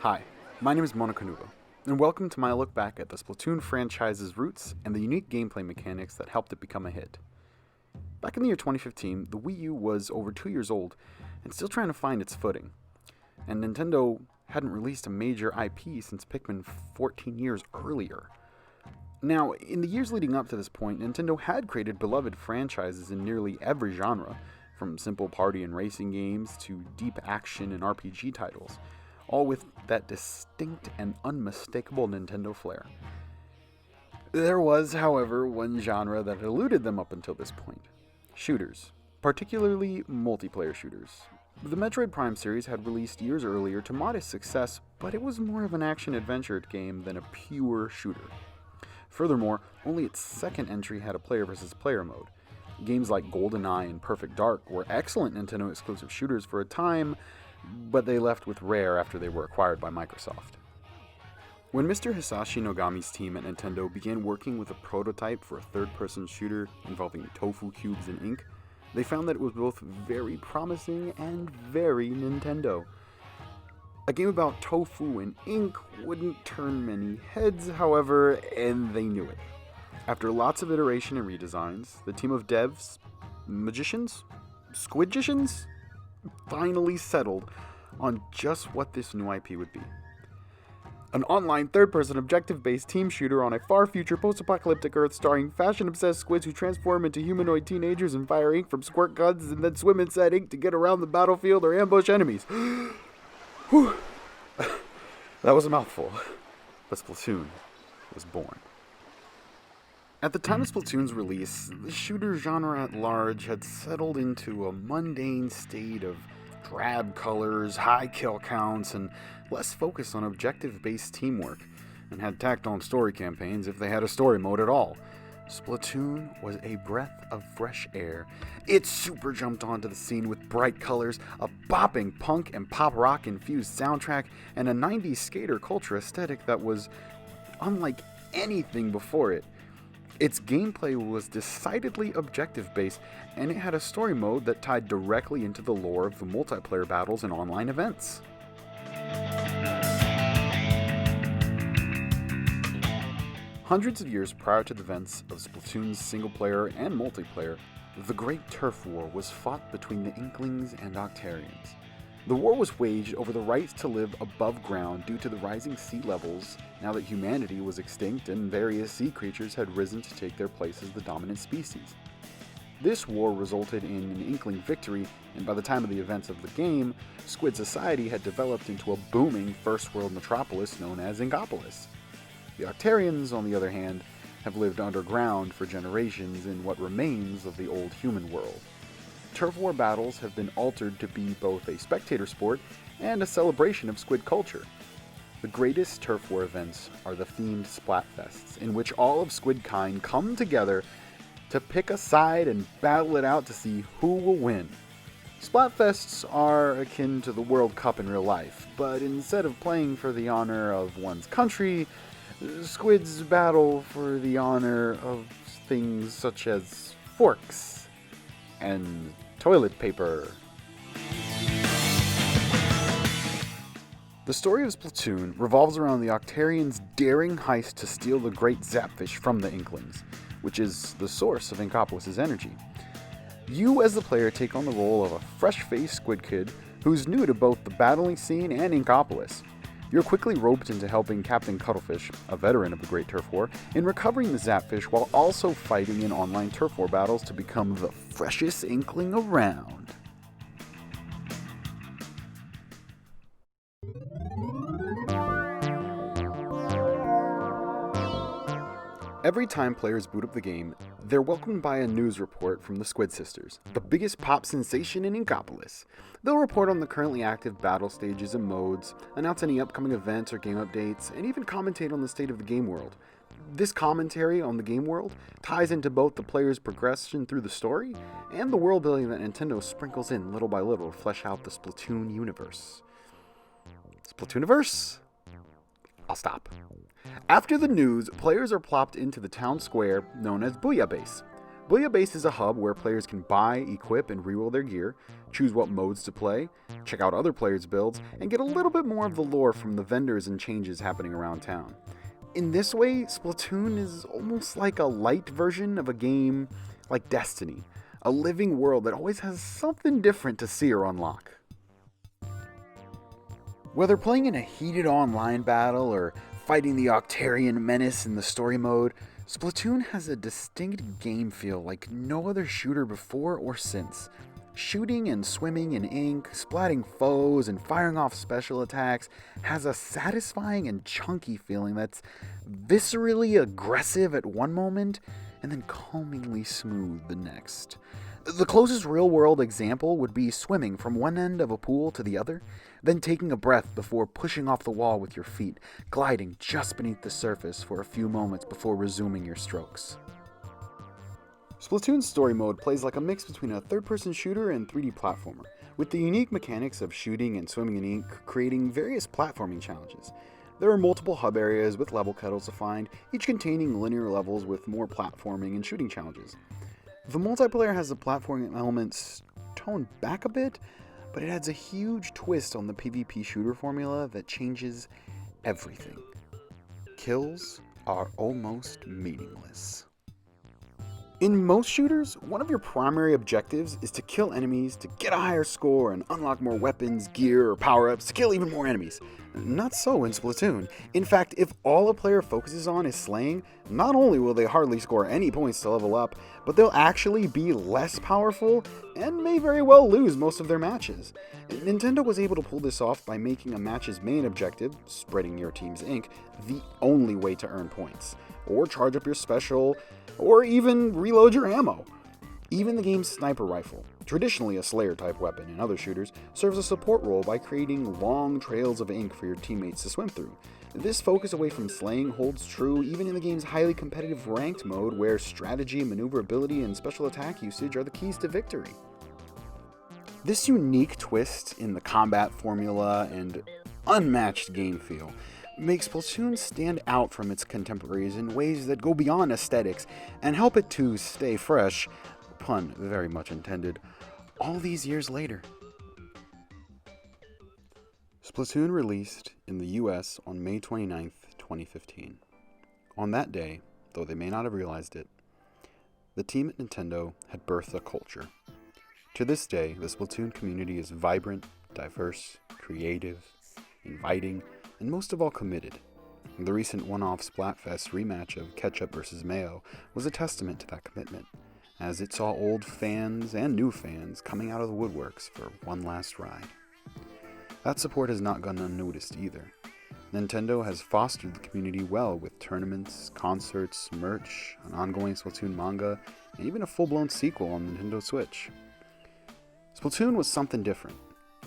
Hi, my name is Monica Nuva, and welcome to my look back at the Splatoon franchise's roots and the unique gameplay mechanics that helped it become a hit. Back in the year 2015, the Wii U was over 2 years old and still trying to find its footing, and Nintendo hadn't released a major IP since Pikmin 14 years earlier. Now, in the years leading up to this point, Nintendo had created beloved franchises in nearly every genre, from simple party and racing games to deep action and RPG titles, all with that distinct and unmistakable Nintendo flair. There was, however, one genre that eluded them up until this point: shooters, particularly multiplayer shooters. The Metroid Prime series had released years earlier to modest success, but it was more of an action-adventure game than a pure shooter. Furthermore, only its second entry had a player versus player mode. Games like GoldenEye and Perfect Dark were excellent Nintendo exclusive shooters for a time, but they left with Rare after they were acquired by Microsoft. When Mr. Hisashi Nogami's team at Nintendo began working with a prototype for a third-person shooter involving tofu cubes and ink, they found that it was both very promising and very Nintendo. A game about tofu and ink wouldn't turn many heads, however, and they knew it. After lots of iteration and redesigns, the team of devs, magicians, squidgicians, finally settled on just what this new IP would be. An online third-person objective-based team shooter on a far-future post-apocalyptic Earth starring fashion-obsessed squids who transform into humanoid teenagers and fire ink from squirt guns and then swim inside ink to get around the battlefield or ambush enemies. Whew. That was a mouthful, but Splatoon was born. At the time of Splatoon's release, the shooter genre at large had settled into a mundane state of drab colors, high kill counts, and less focus on objective-based teamwork, and had tacked on story campaigns if they had a story mode at all. Splatoon was a breath of fresh air. It super jumped onto the scene with bright colors, a bopping punk and pop rock infused soundtrack, and a 90s skater culture aesthetic that was unlike anything before it. Its gameplay was decidedly objective-based, and it had a story mode that tied directly into the lore of the multiplayer battles and online events. Hundreds of years prior to the events of Splatoon's single-player and multiplayer, the Great Turf War was fought between the Inklings and Octarians. The war was waged over the rights to live above ground due to the rising sea levels now that humanity was extinct and various sea creatures had risen to take their place as the dominant species. This war resulted in an Inkling victory, and by the time of the events of the game, Squid society had developed into a booming first-world metropolis known as Inkopolis. The Octarians, on the other hand, have lived underground for generations in what remains of the old human world. Turf War battles have been altered to be both a spectator sport and a celebration of squid culture. The greatest Turf War events are the themed Splatfests, in which all of Squidkind come together to pick a side and battle it out to see who will win. Splatfests are akin to the World Cup in real life, but instead of playing for the honor of one's country, squids battle for the honor of things such as forks and toilet paper. The story of Splatoon revolves around the Octarians' daring heist to steal the great Zapfish from the Inklings, which is the source of Inkopolis' energy. You, as the player, take on the role of a fresh-faced squid kid who's new to both the battling scene and Inkopolis. You're quickly roped into helping Captain Cuttlefish, a veteran of the Great Turf War, in recovering the Zapfish while also fighting in online Turf War battles to become the freshest Inkling around. Every time players boot up the game, they're welcomed by a news report from the Squid Sisters, the biggest pop sensation in Inkopolis. They'll report on the currently active battle stages and modes, announce any upcoming events or game updates, and even commentate on the state of the game world. This commentary on the game world ties into both the player's progression through the story and the world building that Nintendo sprinkles in little by little to flesh out the Splatoon universe. Splatooniverse? I'll stop. After the news, players are plopped into the town square known as Booyah Base. Booyah is a hub where players can buy, equip, and reroll their gear, choose what modes to play, check out other players' builds, and get a little bit more of the lore from the vendors and changes happening around town. In this way, Splatoon is almost like a light version of a game like Destiny, a living world that always has something different to see or unlock. Whether playing in a heated online battle or fighting the Octarian menace in the story mode, Splatoon has a distinct game feel like no other shooter before or since. Shooting and swimming in ink, splatting foes, and firing off special attacks has a satisfying and chunky feeling that's viscerally aggressive at one moment and then calmingly smooth the next. The closest real-world example would be swimming from one end of a pool to the other, then taking a breath before pushing off the wall with your feet, gliding just beneath the surface for a few moments before resuming your strokes. Splatoon's story mode plays like a mix between a third-person shooter and 3D platformer, with the unique mechanics of shooting and swimming in ink creating various platforming challenges. There are multiple hub areas with level kettles to find, each containing linear levels with more platforming and shooting challenges. The multiplayer has the platforming elements toned back a bit, but it adds a huge twist on the PvP shooter formula that changes everything. Kills are almost meaningless. In most shooters, one of your primary objectives is to kill enemies to get a higher score and unlock more weapons, gear, or power-ups to kill even more enemies. Not so in Splatoon. In fact, if all a player focuses on is slaying, not only will they hardly score any points to level up, but they'll actually be less powerful and may very well lose most of their matches. Nintendo was able to pull this off by making a match's main objective, spreading your team's ink, the only way to earn points, or charge up your special, or even reload your ammo. Even the game's sniper rifle, traditionally a Slayer-type weapon in other shooters, serves a support role by creating long trails of ink for your teammates to swim through. This focus away from slaying holds true even in the game's highly competitive ranked mode, where strategy, maneuverability, and special attack usage are the keys to victory. This unique twist in the combat formula and unmatched game feel makes Splatoon stand out from its contemporaries in ways that go beyond aesthetics and help it to stay fresh, pun very much intended, all these years later. Splatoon released in the US on May 29th, 2015. On that day, though they may not have realized it, the team at Nintendo had birthed a culture. To this day, the Splatoon community is vibrant, diverse, creative, inviting, and most of all committed. The recent one-off Splatfest rematch of Ketchup vs. Mayo was a testament to that commitment, as it saw old fans and new fans coming out of the woodworks for one last ride. That support has not gone unnoticed either. Nintendo has fostered the community well with tournaments, concerts, merch, an ongoing Splatoon manga, and even a full-blown sequel on Nintendo Switch. Splatoon was something different,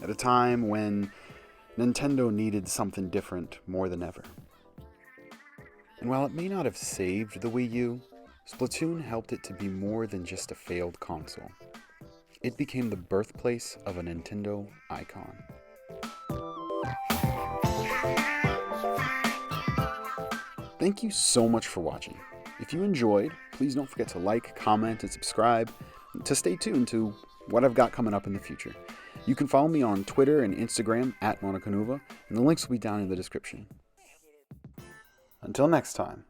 at a time when Nintendo needed something different more than ever. And while it may not have saved the Wii U, Splatoon helped it to be more than just a failed console. It became the birthplace of a Nintendo icon. Thank you so much for watching. If you enjoyed, please don't forget to like, comment, and subscribe to stay tuned to what I've got coming up in the future. You can follow me on Twitter and Instagram @Monocanuva, and the links will be down in the description. Until next time.